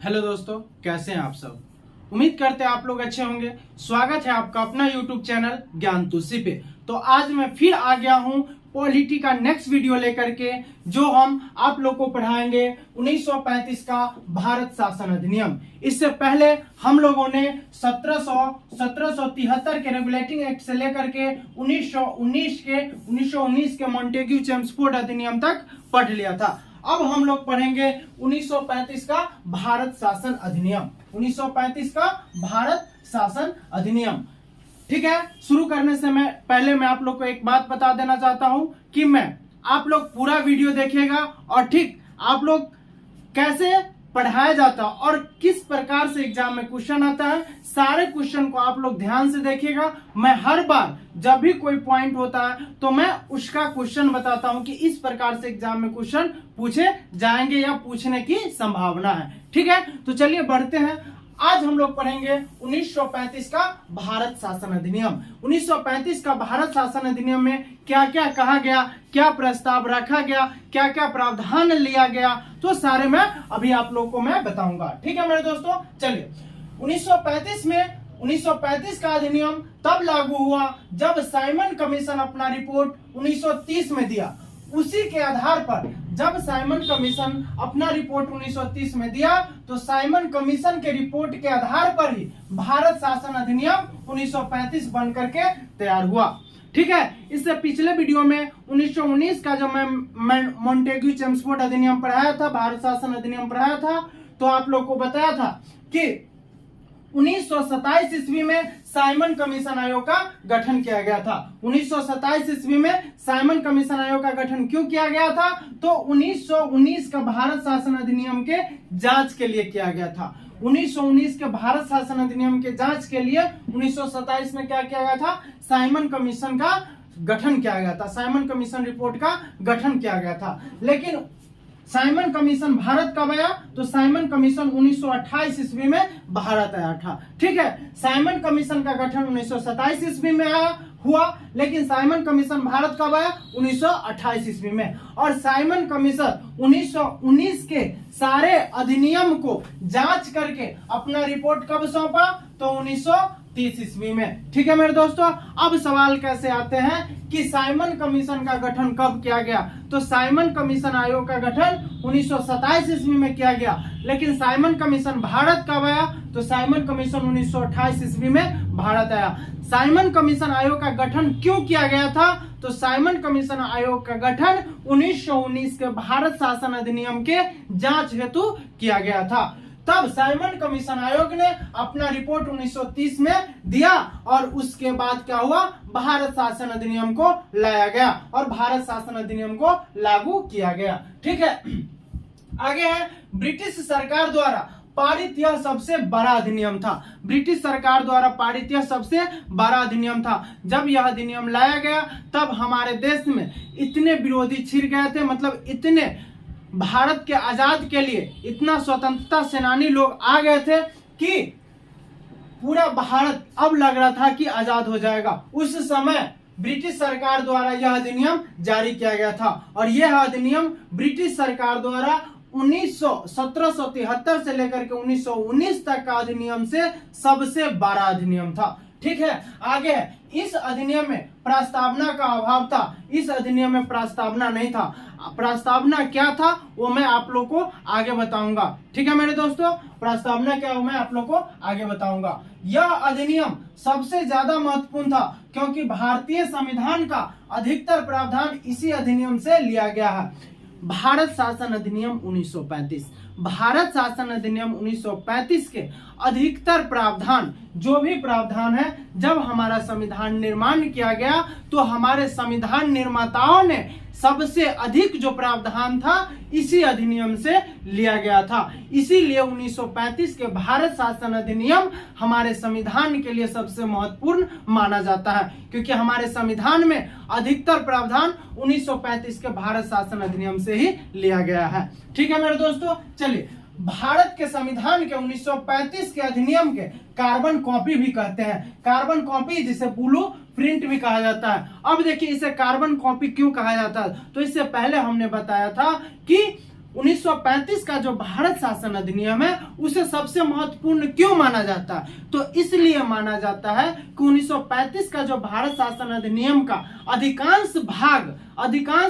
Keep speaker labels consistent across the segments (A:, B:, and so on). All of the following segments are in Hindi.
A: हेलो दोस्तों, कैसे हैं आप सब। उम्मीद करते हैं आप लोग अच्छे होंगे। स्वागत है आपका अपना यूट्यूब चैनल ज्ञान तुलसी पे। तो आज मैं फिर आ गया हूं पॉलिटी का नेक्स्ट वीडियो लेकर के, जो हम आप लोग को पढ़ाएंगे 1935 का भारत शासन अधिनियम। इससे पहले हम लोगों ने 1773 के रेगुलेटिंग एक्ट से लेकर के 1919 के मॉन्टेग्यू चेम्सफोर्ड अधिनियम तक पढ़ लिया था। अब हम लोग पढ़ेंगे 1935 का भारत शासन अधिनियम। 1935 का भारत शासन अधिनियम, ठीक है। शुरू करने से पहले मैं आप लोग को एक बात बता देना चाहता हूं कि आप लोग पूरा वीडियो देखिएगा और ठीक आप लोग कैसे पढ़ाया जाता है और किस प्रकार से एग्जाम में क्वेश्चन आता है, सारे क्वेश्चन को आप लोग ध्यान से देखिएगा। मैं हर बार जब भी कोई पॉइंट होता है तो मैं उसका क्वेश्चन बताता हूं कि इस प्रकार से एग्जाम में क्वेश्चन पूछे जाएंगे या पूछने की संभावना है, ठीक है। तो चलिए बढ़ते हैं। आज हम लोग पढ़ेंगे 1935 का भारत शासन अधिनियम। 1935 का भारत शासन अधिनियम में क्या क्या कहा गया, क्या प्रस्ताव रखा गया, क्या क्या प्रावधान लिया गया, तो सारे मैं अभी आप लोग को मैं बताऊंगा, ठीक है मेरे दोस्तों। चलिए 1935 का अधिनियम तब लागू हुआ जब साइमन कमीशन अपना रिपोर्ट 1930 में दिया। उसी के आधार पर जब साइमन कमीशन अपना रिपोर्ट 1930 में दिया तो साइमन कमीशन के रिपोर्ट के आधार पर ही भारत शासन अधिनियम 1935 बनकर के तैयार हुआ, ठीक है। इससे पिछले वीडियो में 1919 का जब मैं मॉन्टेग्यू चेम्सफोर्ड अधिनियम पढ़ाया था, भारत शासन अधिनियम पढ़ाया था, तो आप लोग को बताया था कि 1927 ईस्वी में साइमन कमीशन आयोग का गठन किया गया था। 1927 ईस्वी में साइमन कमीशन आयोग का गठन क्यों किया गया था, तो 1919 का भारत शासन अधिनियम के जांच के लिए किया गया था। 1919 के भारत शासन अधिनियम के जांच के लिए 1927 में क्या किया गया था, साइमन कमीशन का गठन किया गया था, साइमन कमीशन रिपोर्ट का गठन किया गया था। लेकिन साइमन कमीशन भारत कब आया, तो साइमन कमीशन 1928 ईस्वी में भारत आया था, ठीक है। साइमन कमीशन का गठन 1927 ईस्वी में हुआ, लेकिन साइमन कमीशन भारत कब आया, 1928 ईस्वी में। और साइमन कमीशन 1919 के सारे अधिनियम को जांच करके अपना रिपोर्ट कब सौंपा, तो 1930 ईस्वी में, ठीक है मेरे दोस्तों। अब सवाल कैसे आते हैं कि साइमन कमीशन का गठन कब किया गया, तो साइमन कमीशन आयोग का गठन 1927 ईस्वी में किया गया, लेकिन साइमन कमीशन भारत कब आया, तो साइमन कमीशन 1928 ईस्वी में भारत आया। साइमन कमीशन आयोग का गठन क्यों किया गया था, तो साइमन कमीशन आयोग का गठन 1919 के भारत शासन अधिनियम के जांच हेतु किया गया था। तब साइमन कमीशन आयोग ने अपना रिपोर्ट 1930 में दिया और उसके बाद क्या हुआ, भारत शासन अधिनियम को लाया गया और भारत शासन अधिनियम को लागू किया गया, ठीक है। आगे है ब्रिटिश सरकार द्वारा पारित यह सबसे बड़ा अधिनियम था। ब्रिटिश सरकार द्वारा पारित यह सबसे बड़ा अधिनियम था। जब यह अधिनियम लाया गया तब हमारे देश में इतने विरोधी छिड़ गए थे, मतलब इतने भारत के आजाद के लिए इतना स्वतंत्रता सेनानी लोग आ गए थे कि पूरा भारत अब लग रहा था कि आजाद हो जाएगा। उस समय ब्रिटिश सरकार द्वारा यह अधिनियम जारी किया गया था और यह अधिनियम ब्रिटिश सरकार द्वारा 1773 से लेकर के 1919 तक का अधिनियम से सबसे बड़ा अधिनियम था, ठीक है। आगे इस अधिनियम में प्रस्तावना का अभाव था। इस अधिनियम में प्रस्तावना नहीं था। प्रस्तावना क्या था वो मैं आप लोग को आगे बताऊंगा, ठीक है मेरे दोस्तों। प्रस्तावना क्या वो मैं आप लोग को आगे बताऊंगा। यह अधिनियम सबसे ज्यादा महत्वपूर्ण था क्योंकि भारतीय संविधान का अधिकतर प्रावधान इसी अधिनियम से लिया गया है। भारत शासन अधिनियम 1935, भारत शासन अधिनियम 1935 के अधिकतर प्रावधान, जो भी प्रावधान है, जब हमारा संविधान निर्माण किया गया तो हमारे संविधान निर्माताओं ने सबसे अधिक जो प्रावधान था इसी अधिनियम से लिया गया था। इसीलिए 1935 के भारत शासन अधिनियम हमारे संविधान के लिए सबसे महत्वपूर्ण माना जाता है, क्योंकि हमारे संविधान में अधिकतर प्रावधान 1935 के भारत शासन अधिनियम से ही लिया गया है, ठीक है मेरे दोस्तों। चलिए भारत के संविधान के 1935 के अधिनियम के कार्बन कॉपी भी कहते हैं। कार्बन कॉपी जिसे ब्लू प्रिंट भी कहा जाता है। अब देखिए इसे कार्बन कॉपी क्यों कहा जाता है, तो इससे पहले हमने बताया था कि 1935 का जो भारत शासन अधिनियम है उसे सबसे महत्वपूर्ण क्यों माना जाता है? तो इसलिए माना जाता है कि 1935 का जो भारत शासन अधिनियम का अधिकांश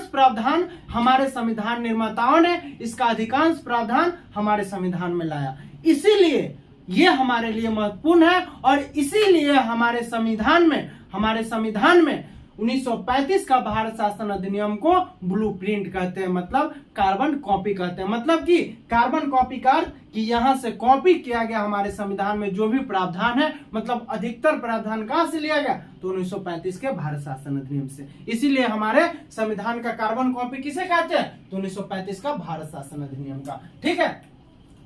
A: प्रावधान हमारे संविधान निर्माताओं ने इसका अधिकांश प्रावधान हमारे संविधान में लाया। इसीलिए ये हमारे लिए महत्वपूर्ण है और इसीलिए हमारे संविधान में 1935 का भारत शासन अधिनियम को ब्लूप्रिंट कहते हैं, मतलब कार्बन कॉपी कहते हैं। मतलब कि कार्बन कॉपी का अर्थ कि यहाँ से कॉपी किया गया हमारे संविधान में जो भी प्रावधान है, मतलब अधिकतर प्रावधान कहाँ से लिया गया? तो 1935 के भारत शासन अधिनियम से। इसीलिए हमारे संविधान का कार्बन कॉपी किसे कहते हैं? तो 1935 का भारत शासन अधिनियम का। ठीक है,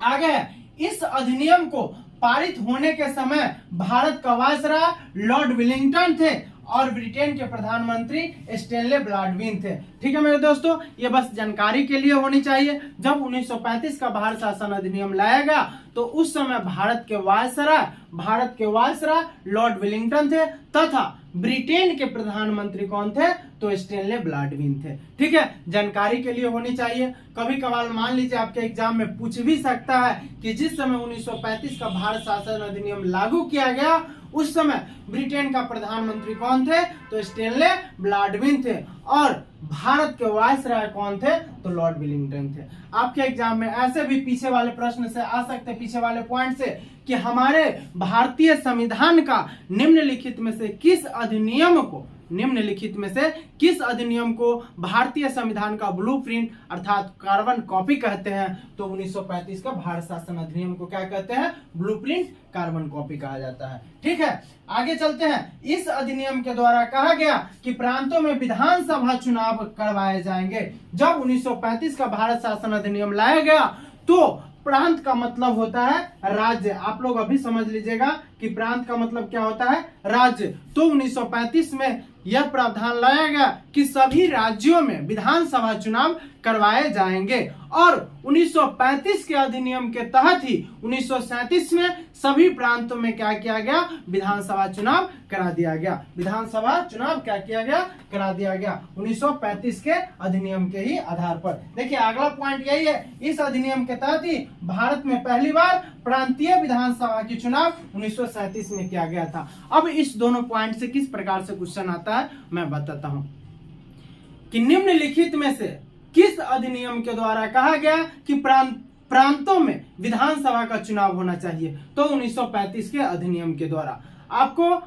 A: आगे है, इस अधिनियम को पारित होने के समय भारत का वायसराय लॉर्ड विलिंगटन थे और ब्रिटेन के प्रधानमंत्री स्टैनले बाल्डविन थे। ठीक है मेरे दोस्तों, ये बस जानकारी के लिए होनी चाहिए। जब 1935 का भारत शासन अधिनियम लाया गया तो उस समय भारत के वायसराय लॉर्ड विलिंगटन थे तथा ब्रिटेन के प्रधानमंत्री कौन थे? तो स्टैनले बाल्डविन थे। ठीक है, जानकारी के लिए होनी चाहिए। कभी कभार मान लीजिए आपके एग्जाम में पूछ भी सकता है कि जिस समय 1935 का भारत शासन अधिनियम लागू किया गया उस समय ब्रिटेन का प्रधानमंत्री कौन थे? तो स्टैनले बाल्डविन थे और भारत के वायसराय कौन थे? तो लॉर्ड विलिंगटन थे। आपके एग्जाम में ऐसे भी पीछे वाले प्रश्न से आ सकते, पीछे वाले पॉइंट से, कि हमारे भारतीय संविधान का निम्नलिखित में से किस अधिनियम को भारतीय संविधान का ब्लूप्रिंट अर्थात कार्बन कॉपी कहते हैं? तो 1935 का भारत शासन अधिनियम को क्या कहते हैं? ब्लूप्रिंट कार्बन कॉपी कहा जाता है। ठीक है, आगे चलते हैं। इस अधिनियम के द्वारा कहा गया कि प्रांतों में विधानसभा चुनाव करवाए जाएंगे। जब 1935 का भारत शासन अधिनियम लाया गया तो प्रांत का मतलब होता है राज्य। आप लोग अभी समझ लीजिएगा कि प्रांत का मतलब क्या होता है? राज्य। तो 1935 में यह प्रावधान लाया गया कि सभी राज्यों में विधानसभा चुनाव करवाए जाएंगे और 1935 के अधिनियम के तहत ही 1937 में सभी प्रांतों में क्या किया गया? विधानसभा चुनाव करा दिया गया। विधानसभा चुनाव क्या किया गया? करा दिया गया 1935 के अधिनियम के ही आधार पर। देखिए अगला पॉइंट यही है, इस अधिनियम के तहत ही भारत में पहली बार प्रांतीय विधानसभा की चुनाव 1937 में किया गया था। अब इस दोनों पॉइंट से किस प्रकार से क्वेश्चन आता है मैं बताता हूं कि निम्नलिखित में से किस अधिनियम के द्वारा कहा गया कि प्रांतों में विधानसभा का चुनाव होना चाहिए? तो 1935 के अधिनियम के द्वारा। आपको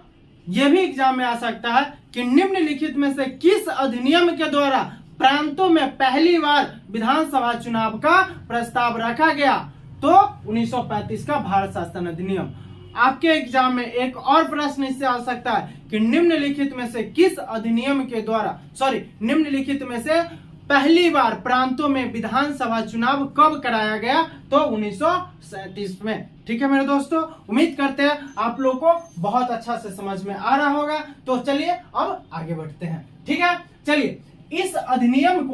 A: यह भी एग्जाम में आ सकता है कि निम्नलिखित में से किस अधिनियम के द्वारा प्रांतों में पहली बार विधानसभा चुनाव का प्रस्ताव रखा गया? तो 1935 का भारत शासन अधिनियम। आपके एग्जाम में एक और प्रश्न इससे आ सकता है कि निम्नलिखित में से पहली बार प्रांतों में विधानसभा चुनाव कब कराया गया? तो 1937 में। ठीक है मेरे दोस्तों, उम्मीद करते हैं आप लोगों को बहुत अच्छा से समझ में आ रहा होगा। तो चलिए अब आगे बढ़ते हैं। ठीक है, चलिए इस अधिनियम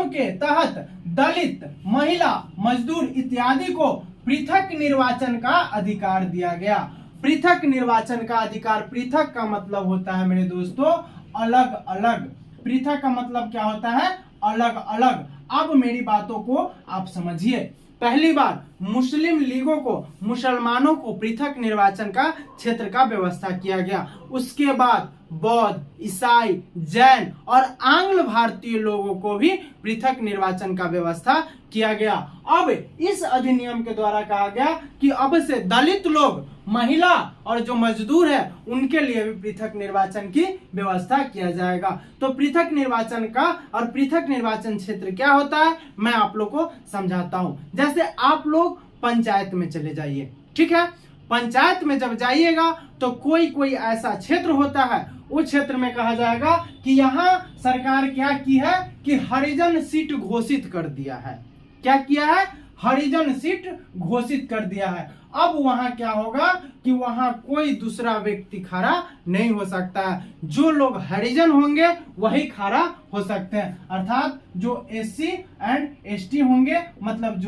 A: के तहत दलित, महिला, मजदूर इत्यादि को पृथक निर्वाचन का अधिकार दिया गया। पृथक निर्वाचन का अधिकार, पृथक का मतलब होता है मेरे दोस्तों अलग अलग। पृथक का मतलब क्या होता है? अलग अलग। अब मेरी बातों को आप समझिए। पहली बार मुस्लिम लीगों को, मुसलमानों को पृथक निर्वाचन का क्षेत्र का व्यवस्था किया गया। उसके बाद बौद्ध, ईसाई, जैन और आंग्ल भारतीय लोगों को भी पृथक निर्वाचन का व्यवस्था किया गया। अब इस अधिनियम के द्वारा कहा गया कि अब से दलित लोग, महिला और जो मजदूर है उनके लिए भी पृथक निर्वाचन की व्यवस्था किया जाएगा। तो पृथक निर्वाचन का और पृथक निर्वाचन क्षेत्र क्या होता है मैं आप लोग को समझाता हूं। जैसे आप लोग पंचायत में चले जाइए, ठीक है, पंचायत में जब जाइएगा तो कोई ऐसा क्षेत्र होता है, उस क्षेत्र में कहा जाएगा कि यहाँ सरकार क्या की है कि हरिजन सीट घोषित कर दिया है। क्या किया है? हरिजन सीट घोषित कर दिया है। अब वहां क्या होगा कि वहां कोई दूसरा व्यक्ति खड़ा नहीं हो सकता है। जो लोग हरिजन होंगे वही खड़ा हो सकते हैं, अर्थात जो एससी एंड एसटी होंगे, मतलब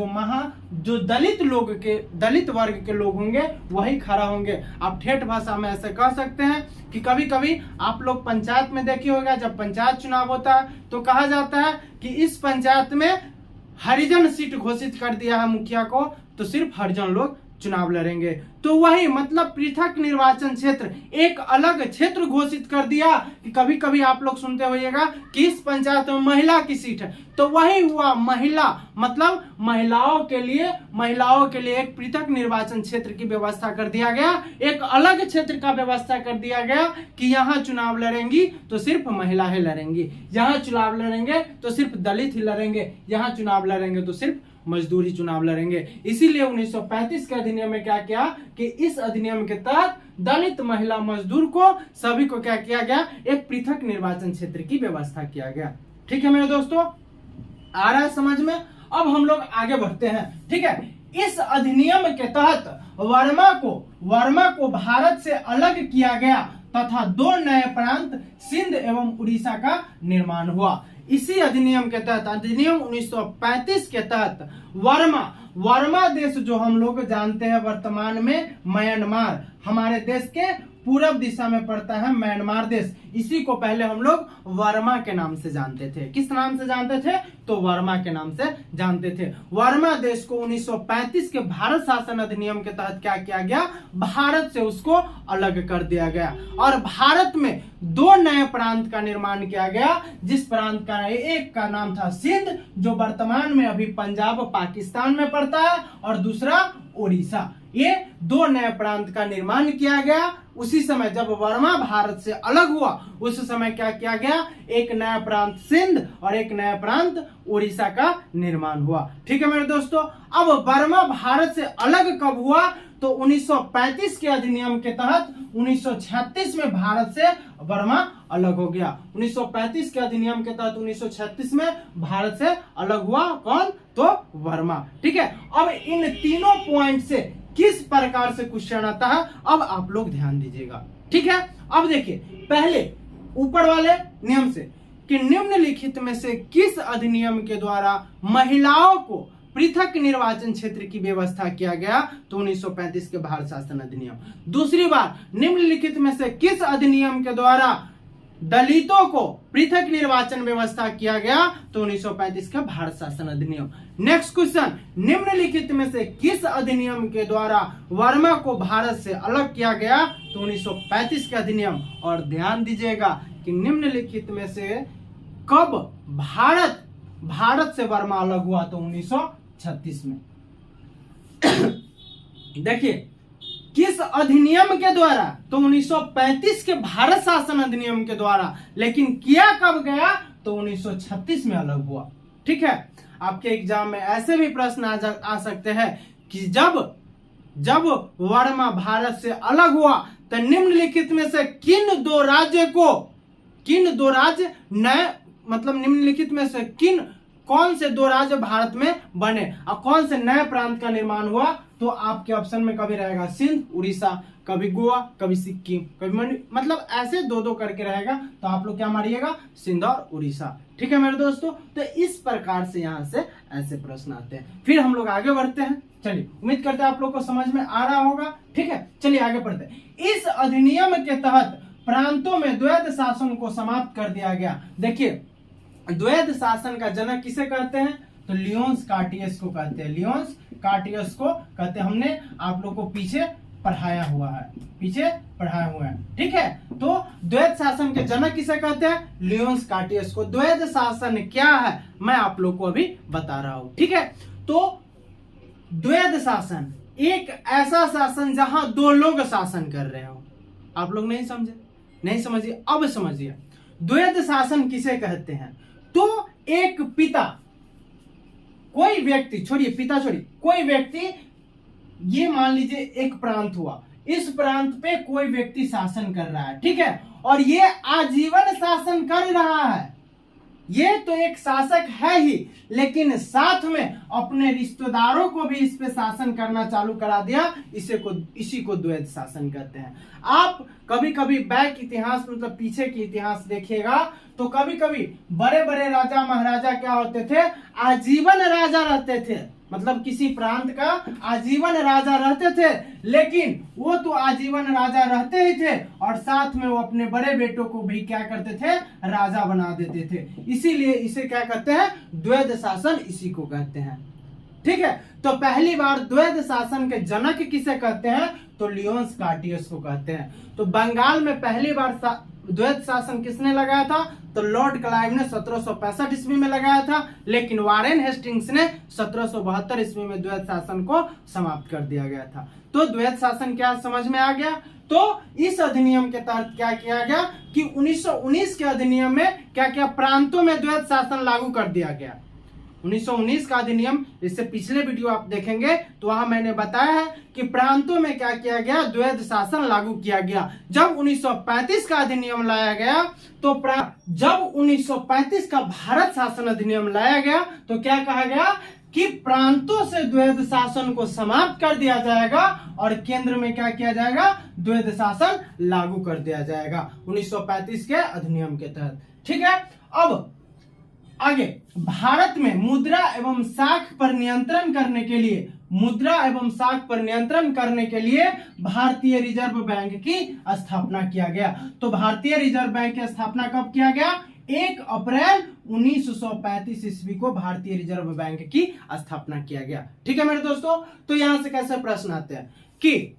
A: जो दलित वर्ग के लोग होंगे वही खड़ा होंगे। आप ठेठ भाषा में ऐसे कह सकते हैं कि कभी कभी आप लोग पंचायत में देखे होगा, जब पंचायत चुनाव होता है तो कहा जाता है कि इस पंचायत में हरिजन सीट घोषित कर दिया है मुखिया को, तो सिर्फ हरिजन लोग चुनाव लड़ेंगे। तो वही मतलब पृथक निर्वाचन क्षेत्र, एक अलग क्षेत्र घोषित कर दिया। कि कभी कभी आप लोग सुनते होइएगा कि इस पंचायत में महिला की सीट है, तो वही हुआ महिला, मतलब महिलाओं के लिए एक पृथक निर्वाचन क्षेत्र की व्यवस्था कर दिया गया। एक अलग क्षेत्र का व्यवस्था कर दिया गया कि यहाँ चुनाव लड़ेंगी तो सिर्फ महिला ही लड़ेंगी, यहाँ चुनाव लड़ेंगे तो सिर्फ दलित ही लड़ेंगे, यहाँ चुनाव लड़ेंगे तो सिर्फ मजदूर ही चुनाव लड़ेंगे। इसीलिए 1935 के अधिनियम में क्या किया कि इस अधिनियम के तहत दलित, महिला, मजदूर को सभी को क्या किया गया, एक पृथक निर्वाचन क्षेत्र की व्यवस्था किया गया। ठीक है मेरे दोस्तों, आ रहा है समझ में? अब हम लोग आगे बढ़ते हैं। ठीक है, इस अधिनियम के तहत वर्मा को भारत से अलग किया गया तथा 2 नए प्रांत सिंध एवं उड़ीसा का निर्माण हुआ। इसी अधिनियम के तहत, अधिनियम 1935 के तहत वर्मा देश जो हम लोग जानते हैं वर्तमान में म्यांमार, हमारे देश के पूरब दिशा में पड़ता है म्यांमार देश, इसी को पहले हम लोग वर्मा के नाम से जानते थे। किस नाम से जानते थे? तो वर्मा के नाम से जानते थे। वर्मा देश को 1935 के भारत शासन अधिनियम के तहत क्या किया गया, भारत से उसको अलग कर दिया गया और भारत में 2 नए प्रांत का निर्माण किया गया। जिस प्रांत का एक का नाम था सिंध, जो वर्तमान में अभी पंजाब पाकिस्तान में पड़ता है, और दूसरा उड़ीसा। ये 2 नए प्रांत का निर्माण किया गया। उसी समय जब वर्मा भारत से अलग हुआ, उस समय क्या किया गया, एक नया प्रांत सिंध और एक नया प्रांत उड़ीसा का निर्माण हुआ। ठीक है मेरे दोस्तों, अब वर्मा भारत से अलग कब हुआ? तो 1935 के अधिनियम के तहत 1936 में भारत से वर्मा अलग हो गया। 1935 के अधिनियम के तहत 1936 में भारत से अलग हुआ कौन? तो वर्मा। ठीक है, अब इन तीनों पॉइंट से किस प्रकार से क्वेश्चन आता है, अब आप लोग ध्यान दीजिएगा। ठीक है, अब देखिए पहले ऊपर वाले नियम से कि निम्नलिखित में से किस अधिनियम के द्वारा महिलाओं को पृथक निर्वाचन क्षेत्र की व्यवस्था किया गया? तो 1935 के भारत शासन अधिनियम। दूसरी बार, निम्नलिखित में से किस अधिनियम के द्वारा दलितों को पृथक निर्वाचन व्यवस्था किया गया? तो 1935 का भारत शासन अधिनियम। नेक्स्ट क्वेश्चन, निम्नलिखित में से किस अधिनियम के द्वारा वर्मा को भारत से अलग किया गया? तो 1935 के अधिनियम। और ध्यान दीजिएगा कि निम्नलिखित में से कब भारत से वर्मा अलग हुआ? तो 1936 में। देखिए किस अधिनियम के द्वारा? तो 1935 के भारत शासन अधिनियम के द्वारा। लेकिन किया कब गया? तो 1936 में अलग हुआ। ठीक है, आपके एग्जाम में ऐसे भी प्रश्न आ सकते हैं कि जब वर्मा भारत से अलग हुआ तो निम्नलिखित में से किन दो राज्य नए, मतलब निम्नलिखित में से कौन से 2 राज्य भारत में बने और कौन से नए प्रांत का निर्माण हुआ? तो आपके ऑप्शन में कभी रहेगा सिंध, उड़ीसा, कभी गोवा, कभी सिक्किम, कभी मतलब ऐसे 2-2 करके रहेगा। तो आप लोग क्या मारिएगा? सिंध और उड़ीसा। ठीक है मेरे दोस्तों, तो इस प्रकार से यहाँ से ऐसे प्रश्न आते हैं। फिर हम लोग आगे बढ़ते हैं। चलिए, उम्मीद करते हैं आप लोग को समझ में आ रहा होगा। ठीक है, चलिए आगे बढ़ते हैं। इस अधिनियम के तहत प्रांतों में द्वैध शासन को समाप्त कर दिया गया। देखिए द्वैध शासन का जनक किसे कहते हैं? तो लियोन्स कार्टियस को कहते हैं। लियोन्स कार्टियस को कहते हैं। हमने आप लोग को पीछे पढ़ाया हुआ है। ठीक है, तो द्वैध शासन के जनक किसे कहते हैं? लियोन्स कार्टियस को। द्वैध शासन क्या है मैं आप लोग को अभी बता रहा हूं। ठीक है, तो द्वैध शासन एक ऐसा शासन जहां 2 लोग शासन कर रहे हो। आप लोग नहीं समझिए, अब समझिए द्वैध शासन किसे कहते हैं? तो एक पिता, कोई व्यक्ति कोई व्यक्ति, ये मान लीजिए एक प्रांत हुआ, इस प्रांत पे कोई व्यक्ति शासन कर रहा है। ठीक है, और ये आजीवन शासन कर रहा है। ये तो एक शासक है ही, लेकिन साथ में अपने रिश्तेदारों को भी इस पे शासन करना चालू करा दिया। इसी को द्वैध शासन कहते हैं। आप कभी कभी बैक इतिहास, मतलब पीछे की इतिहास देखिएगा तो कभी कभी बड़े बड़े राजा महाराजा क्या होते थे? आजीवन राजा रहते थे। मतलब किसी प्रांत का आजीवन राजा रहते थे, लेकिन वो तो आजीवन राजा रहते ही थे और साथ में वो अपने बड़े बेटों को भी क्या करते थे, राजा बना देते थे। इसीलिए इसे क्या कहते हैं, द्वैध शासन इसी को कहते हैं। ठीक है, तो पहली बार द्वैध शासन के जनक किसे कहते हैं, तो लियोन्स कार्टियस को कहते हैं। तो बंगाल में पहली बार द्वैध शासन किसने लगाया था, तो लॉर्ड क्लाइव ने 1765 ईस्वी में लगाया था, लेकिन वारेन हेस्टिंग्स ने 1772 ईस्वी में द्वैध शासन को समाप्त कर दिया गया था। तो द्वैध शासन क्या समझ में आ गया। तो इस अधिनियम के तहत क्या किया गया कि 1919 के अधिनियम में क्या क्या प्रांतों में द्वैध शासन लागू कर दिया गया। 1919 का अधिनियम, इससे पिछले वीडियो आप देखेंगे तो वहां मैंने बताया है कि प्रांतों में क्या किया गया, द्वैध शासन लागू किया गया। जब 1935 का अधिनियम लाया गया तो जब 1935 का भारत शासन अधिनियम लाया गया तो क्या कहा गया कि प्रांतों से द्वैध शासन को समाप्त कर दिया जाएगा और केंद्र में क्या किया जाएगा, द्वैध शासन लागू कर दिया जाएगा 1935 के अधिनियम के तहत। ठीक है, अब आगे भारत में मुद्रा एवं साख पर नियंत्रण करने के लिए, मुद्रा एवं साख पर नियंत्रण करने के लिए भारतीय रिजर्व बैंक की स्थापना किया गया। तो भारतीय रिजर्व बैंक की स्थापना कब किया गया, 1 अप्रैल 1935 ईस्वी को भारतीय रिजर्व बैंक की स्थापना किया गया। ठीक है मेरे दोस्तों, तो यहां से कैसे प्रश्न आते हैं कि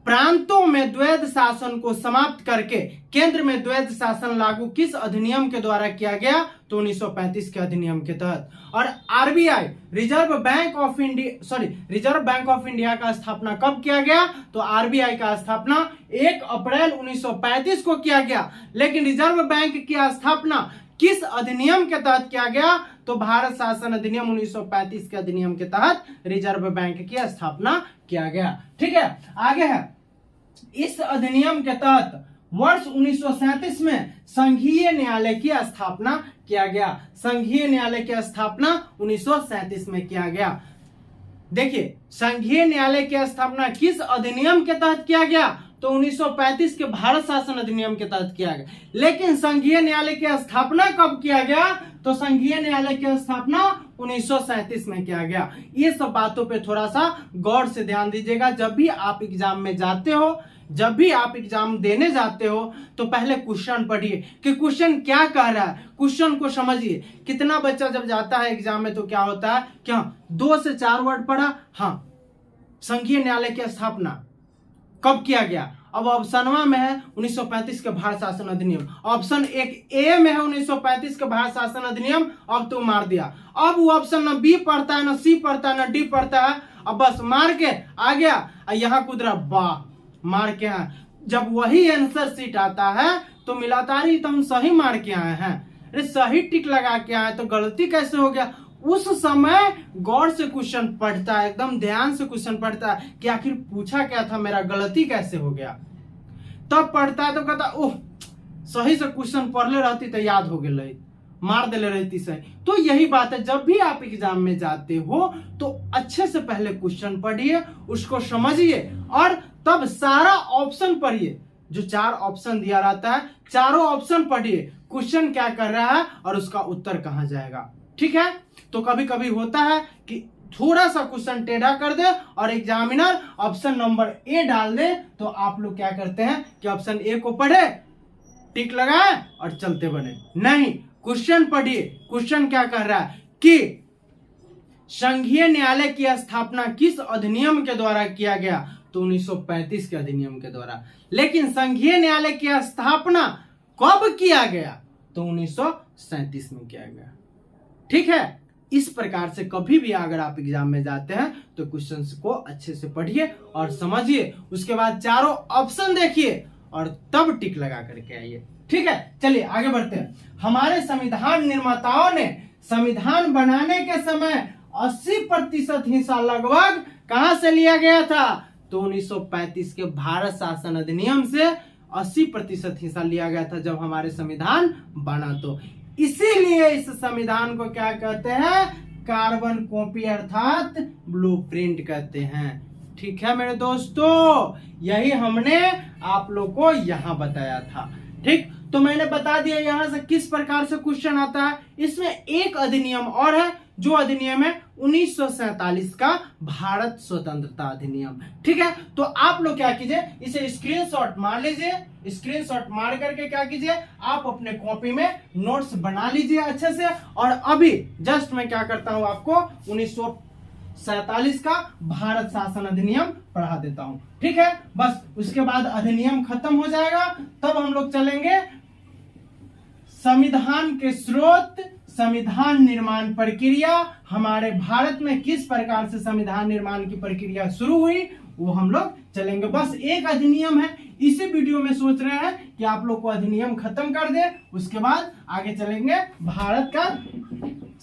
A: प्रांतों में द्वैध शासन को समाप्त करके केंद्र में द्वैध शासन लागू किस अधिनियम के द्वारा किया गया, तो 1935 के अधिनियम के तहत। और RBI reserve bank of India का स्थापना कब किया गया, तो आरबीआई का स्थापना 1 अप्रैल 1935 को किया गया। लेकिन रिजर्व बैंक की स्थापना किस अधिनियम के तहत किया गया, तो भारत शासन अधिनियम 1935 के अधिनियम के तहत रिजर्व बैंक की स्थापना किया गया। ठीक है, आगे है, इस अधिनियम के तहत वर्ष 1937 में संघीय न्यायालय की स्थापना किया गया। संघीय न्यायालय की स्थापना 1937 में किया गया। देखिए, संघीय न्यायालय की स्थापना किस अधिनियम के तहत किया गया, तो 1935 के भारत शासन अधिनियम के तहत किया गया। लेकिन संघीय न्यायालय की स्थापना कब किया गया, तो संघीय न्यायालय की स्थापना 1937 में किया गया। ये सब बातों पे थोड़ा सा गौर से ध्यान दीजिएगा। जब भी आप एग्जाम में जाते हो, जब भी आप एग्जाम देने जाते हो, तो पहले क्वेश्चन पढ़िए कि क्वेश्चन क्या कह रहा है, क्वेश्चन को समझिए। कितना बच्चा जब जाता है एग्जाम में तो क्या होता है, क्या 2 से 4 वर्ड पढ़ा, हाँ संघीय न्यायालय की स्थापना कब किया गया। अब ऑप्शन में है 1935 के भारत शासन अधिनियम, ऑप्शन 1 ए में है 1935 के भारत शासन अधिनियम, अब तो मार दिया। अब वो ऑप्शन ना बी पढ़ता है, ना सी पढ़ता है, ना डी पढ़ता है, अब बस मार के आ गया, यहाँ कुदरा वाह मार के आए। जब वही आंसर सीट आता है तो मिलाता रही तो हम सही मार के आए हैं, अरे सही टिक लगा के आए तो गलती कैसे हो गया। उस समय गौर से क्वेश्चन पढ़ता है, एकदम ध्यान से क्वेश्चन पढ़ता है कि आखिर पूछा क्या था, मेरा गलती कैसे हो गया। तब पढ़ता है तो कहता ओह सही से क्वेश्चन पढ़ ले रहती तो याद हो गया, मार दे ले रहती सही। तो यही बात है, जब भी आप एग्जाम में जाते हो तो अच्छे से पहले क्वेश्चन पढ़िए, उसको समझिए और तब सारा ऑप्शन पढ़िए। जो 4 ऑप्शन दिया रहता है, चारों ऑप्शन पढ़िए, क्वेश्चन क्या कर रहा है और उसका उत्तर कहां जाएगा। ठीक है, तो कभी कभी होता है कि थोड़ा सा क्वेश्चन टेढ़ा कर दे और एग्जामिनर ऑप्शन नंबर ए डाल दे, तो आप लोग क्या करते हैं कि ऑप्शन ए को पढ़े, टिक लगाए और चलते बने। नहीं, क्वेश्चन पढ़िए, क्वेश्चन क्या कह रहा है कि संघीय न्यायालय की स्थापना किस अधिनियम के द्वारा किया गया, तो 1935 के अधिनियम के द्वारा। लेकिन संघीय न्यायालय की स्थापना कब किया गया, तो 1937 में किया गया। ठीक है, इस प्रकार से कभी भी अगर आप एग्जाम में जाते हैं तो क्वेश्चंस को अच्छे से पढ़िए और समझिए, उसके बाद चारों ऑप्शन देखिए और तब टिक लगा करके आइए। ठीक है, चलिए आगे बढ़ते हैं। हमारे संविधान निर्माताओं ने संविधान बनाने के समय 80% हिस्सा लगभग कहां से लिया गया था, तो 1935 के भारत शासन अधिनियम से 80% हिस्सा लिया गया था जब हमारे संविधान बना। तो इसीलिए इस संविधान को क्या कहते हैं, कार्बन कॉपी अर्थात ब्लूप्रिंट कहते हैं। ठीक है मेरे दोस्तों, यही हमने आप लोग को यहां बताया था। ठीक, तो मैंने बता दिया यहां से किस प्रकार से क्वेश्चन आता है। इसमें एक अधिनियम और है, जो अधिनियम है 1947 का भारत स्वतंत्रता अधिनियम। ठीक है, तो आप लोग क्या कीजिए, इसे स्क्रीनशॉट मार लीजिए। स्क्रीनशॉट मार करके क्या कीजिए, आप अपने कॉपी में नोट्स बना लीजिए अच्छे से। और अभी जस्ट मैं क्या करता हूं, आपको 1947 का भारत शासन अधिनियम पढ़ा देता हूं। ठीक है, बस उसके बाद अधिनियम खत्म हो जाएगा, तब हम लोग चलेंगे संविधान के स्रोत, संविधान निर्माण प्रक्रिया, हमारे भारत में किस प्रकार से संविधान निर्माण की प्रक्रिया शुरू हुई, वो हम लोग चलेंगे। बस एक अधिनियम है, इसी वीडियो में सोच रहे हैं कि आप लोग को अधिनियम खत्म कर दे, उसके बाद आगे चलेंगे भारत का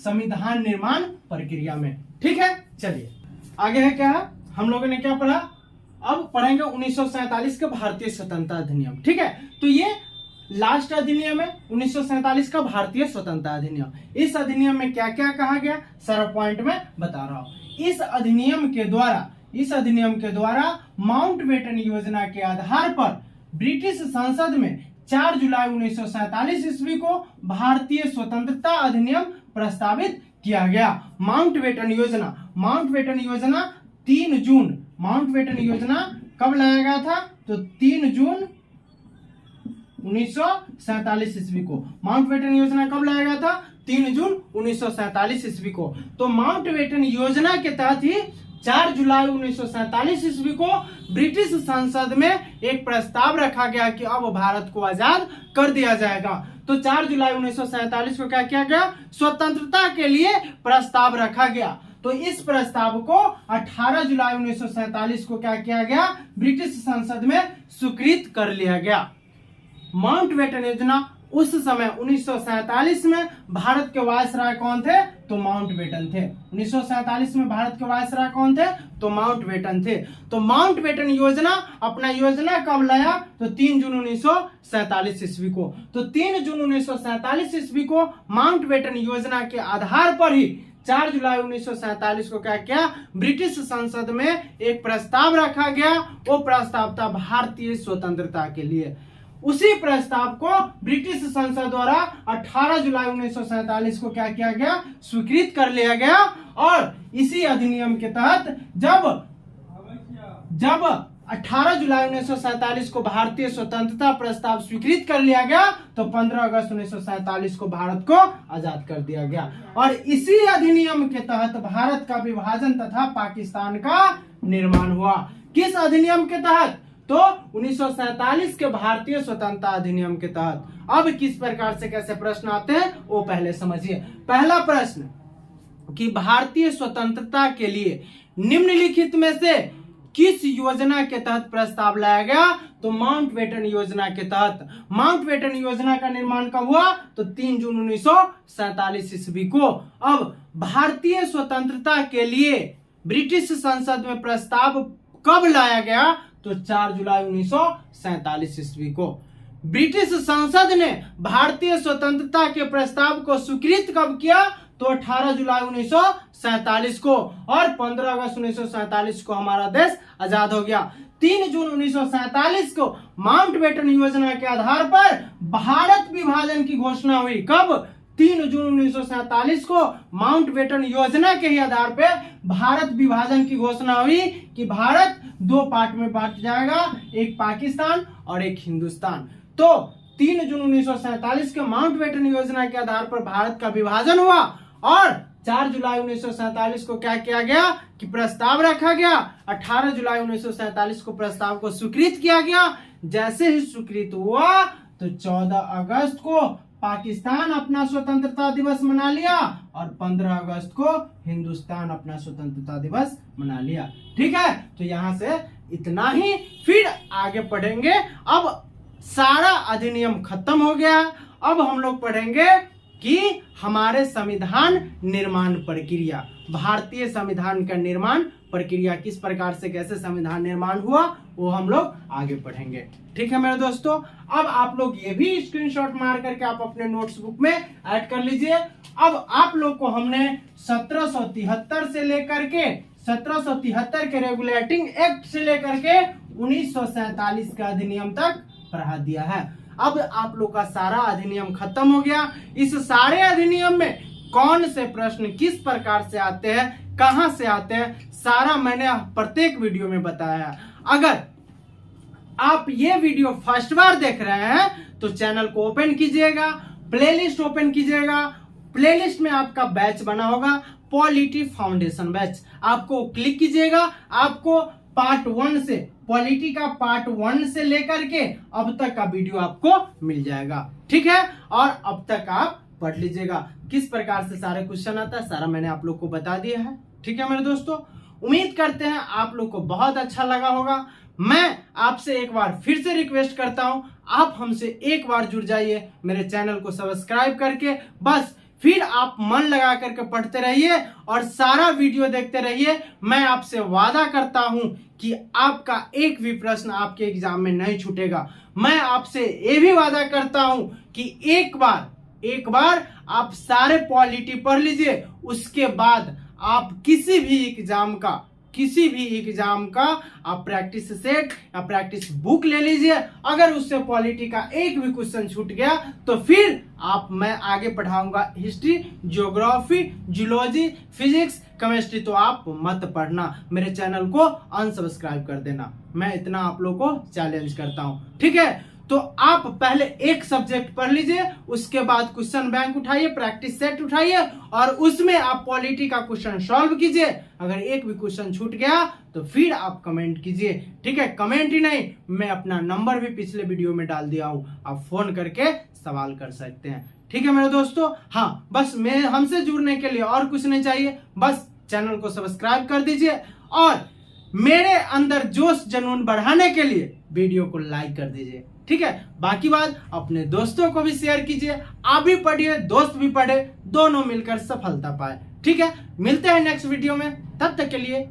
A: संविधान निर्माण प्रक्रिया में। ठीक है, चलिए आगे है क्या है, हम लोगों ने क्या पढ़ा, अब पढ़ेंगे 1947 के भारतीय स्वतंत्रता अधिनियम। ठीक है, तो ये लास्ट अधिनियम है 1947 का भारतीय स्वतंत्रता अधिनियम। इस अधिनियम में क्या क्या कहा गया, सारा पॉइंट में बता रहा हूं। इस अधिनियम के द्वारा माउंटबेटन योजना के आधार पर ब्रिटिश संसद में 4 जुलाई 1947 ईस्वी को भारतीय स्वतंत्रता अधिनियम प्रस्तावित किया गया। माउंटबेटन योजना 3 जून, माउंटबेटन योजना कब लाया गया था, तो 3 जून 1947 ईस्वी को। माउंटबेटन योजना कब लाया गया था, 3 जून 1947 ईस्वी को। तो माउंटबेटन योजना के तहत ही 4 जुलाई 1947 ईस्वी को ब्रिटिश संसद में एक प्रस्ताव रखा गया कि अब भारत को आजाद कर दिया जाएगा। तो 4 जुलाई 1947 को क्या किया गया, स्वतंत्रता के लिए प्रस्ताव रखा गया। तो इस प्रस्ताव को 18 जुलाई 1947 को क्या किया गया, ब्रिटिश संसद में स्वीकृत कर लिया गया। माउंटबेटन योजना उस समय 1947 में भारत के वायसराय कौन थे, तो माउंटबेटन थे। 1947 में भारत के वायसराय कौन थे, तो माउंटबेटन थे। तो माउंटबेटन योजना अपना योजना कब लाया, तो 3 जून 1947 ईस्वी को। तो 3 जून 1947 ईस्वी को माउंटबेटन योजना के आधार पर ही 4 जुलाई 1947 को क्या किया, ब्रिटिश संसद में एक प्रस्ताव रखा गया। वो प्रस्ताव था भारतीय स्वतंत्रता के लिए। उसी प्रस्ताव को ब्रिटिश संसद द्वारा 18 जुलाई 1947 को क्या किया गया, स्वीकृत कर लिया गया। और इसी अधिनियम के तहत जब 18 जुलाई 1947 को भारतीय स्वतंत्रता प्रस्ताव स्वीकृत कर लिया गया, तो 15 अगस्त 1947 को भारत को आजाद कर दिया गया। और इसी अधिनियम के तहत भारत का विभाजन तथा पाकिस्तान का निर्माण हुआ। किस अधिनियम के तहत, तो 1947 के भारतीय स्वतंत्रता अधिनियम के तहत। अब किस प्रकार से कैसे प्रश्न आते हैं वो पहले समझिए। पहला प्रश्न कि भारतीय स्वतंत्रता के लिए निम्नलिखित में से किस योजना के तहत प्रस्ताव लाया गया, तो माउंटबेटन योजना के तहत। माउंटबेटन योजना का निर्माण कब हुआ, तो 3 जून 1947 ईस्वी को। अब भारतीय स्वतंत्रता के लिए ब्रिटिश संसद में प्रस्ताव कब लाया गया, तो 4 जुलाई 1947 ईस्वी को। ब्रिटिश संसद ने भारतीय स्वतंत्रता के प्रस्ताव को स्वीकृत कब किया, तो 18 जुलाई 1947 को। और 15 अगस्त 1947 को हमारा देश आजाद हो गया। 3 जून 1947 को माउंटबेटन योजना के आधार पर भारत विभाजन की घोषणा हुई। कब, 3 जून 1947 को माउंटबेटन योजना के ही आधार पर भारत विभाजन की घोषणा हुई कि भारत 2 पार्ट में बांट जाएगा, एक पाकिस्तान और एक हिंदुस्तान। तो 3 जून 1947 के माउंटबेटन योजना के आधार पर भारत का विभाजन हुआ। और 4 जुलाई 1947 को क्या किया गया कि प्रस्ताव रखा गया। 18 जुलाई 1947 को प्रस्ताव को स्वीकृत किया गया। जैसे ही स्वीकृत हुआ, तो 14 अगस्त को पाकिस्तान अपना स्वतंत्रता दिवस मना लिया और 15 अगस्त को हिंदुस्तान अपना स्वतंत्रता दिवस मना लिया। ठीक है, तो यहां से इतना ही, फिर आगे पढ़ेंगे। अब सारा अधिनियम खत्म हो गया। अब हम लोग पढ़ेंगे कि हमारे संविधान निर्माण प्रक्रिया, भारतीय संविधान का निर्माण प्रक्रिया किस प्रकार से, कैसे संविधान निर्माण हुआ, वो हम लोग आगे पढ़ेंगे। ठीक है मेरे दोस्तों, अब आप लोग ये भी स्क्रीनशॉट मार करके आप अपने नोट्स बुक में ऐड कर लीजिए। अब आप लोग को हमने 1773 से लेकर के 1773 के रेगुलेटिंग एक्ट से लेकर के 1947 का अधिनियम तक पढ़ा दिया है। अब आप लोग का सारा अधिनियम खत्म हो गया। इस सारे अधिनियम में कौन से प्रश्न किस प्रकार से आते हैं, कहां से आते हैं, सारा मैंने प्रत्येक वीडियो में बताया है। अगर आप ये वीडियो फर्स्ट बार देख रहे हैं तो चैनल को ओपन कीजिएगा, प्लेलिस्ट ओपन कीजिएगा। प्लेलिस्ट में आपका बैच बना होगा पॉलिटी फाउंडेशन बैच, आपको क्लिक कीजिएगा। आपको पार्ट 1 से, पॉलिटी का पार्ट 1 से लेकर के अब तक का वीडियो आपको मिल जाएगा, ठीक है। और अब तक आप पढ़ लीजिएगा किस प्रकार से सारे क्वेश्चन आता है, सारा मैंने आप लोग को बता दिया है, ठीक है मेरे दोस्तों। उम्मीद करते हैं आप लोग को बहुत अच्छा लगा होगा। मैं आपसे एक बार फिर से रिक्वेस्ट करता हूं, आप हमसे एक बार जुड़ जाइए मेरे चैनल को सब्सक्राइब करके, बस फिर आप मन लगा करके पढ़ते रहिए और सारा वीडियो देखते रहिए। मैं आपसे वादा करता हूं कि आपका एक भी प्रश्न आपके एग्जाम में नहीं छूटेगा। मैं आपसे ये भी वादा करता हूं कि एक बार आप सारे पॉलिटी पढ़ लीजिए, उसके बाद आप किसी भी एग्जाम का आप प्रैक्टिस सेट या प्रैक्टिस बुक ले लीजिए। अगर उससे पॉलिटी का एक भी क्वेश्चन छूट गया तो फिर मैं आगे पढ़ाऊंगा history, geography, zoology, physics, chemistry, तो आप मत पढ़ना, मेरे चैनल को अनसब्सक्राइब कर देना। मैं इतना आप लोग को चैलेंज करता हूं, ठीक है। तो आप पहले एक सब्जेक्ट पढ़ लीजिए, उसके बाद क्वेश्चन बैंक उठाइए, प्रैक्टिस सेट उठाइए और उसमें आप पॉलिटी का क्वेश्चन सॉल्व कीजिए। अगर एक भी क्वेश्चन छूट गया तो फिर आप कमेंट कीजिए, ठीक है। कमेंट ही नहीं, मैं अपना नंबर भी पिछले वीडियो में डाल दिया हूं, आप फोन करके सवाल कर सकते हैं, ठीक है मेरे दोस्तों। हाँ, बस मैं हमसे जुड़ने के लिए और कुछ नहीं चाहिए, बस चैनल को सब्सक्राइब कर दीजिए और मेरे अंदर जोश जुनून बढ़ाने के लिए वीडियो को लाइक कर दीजिए, ठीक है। बाकी बात अपने दोस्तों को भी शेयर कीजिए, आप भी पढ़िए, दोस्त भी पढ़े, दोनों मिलकर सफलता पाए, ठीक है। मिलते हैं नेक्स्ट वीडियो में, तब तक के लिए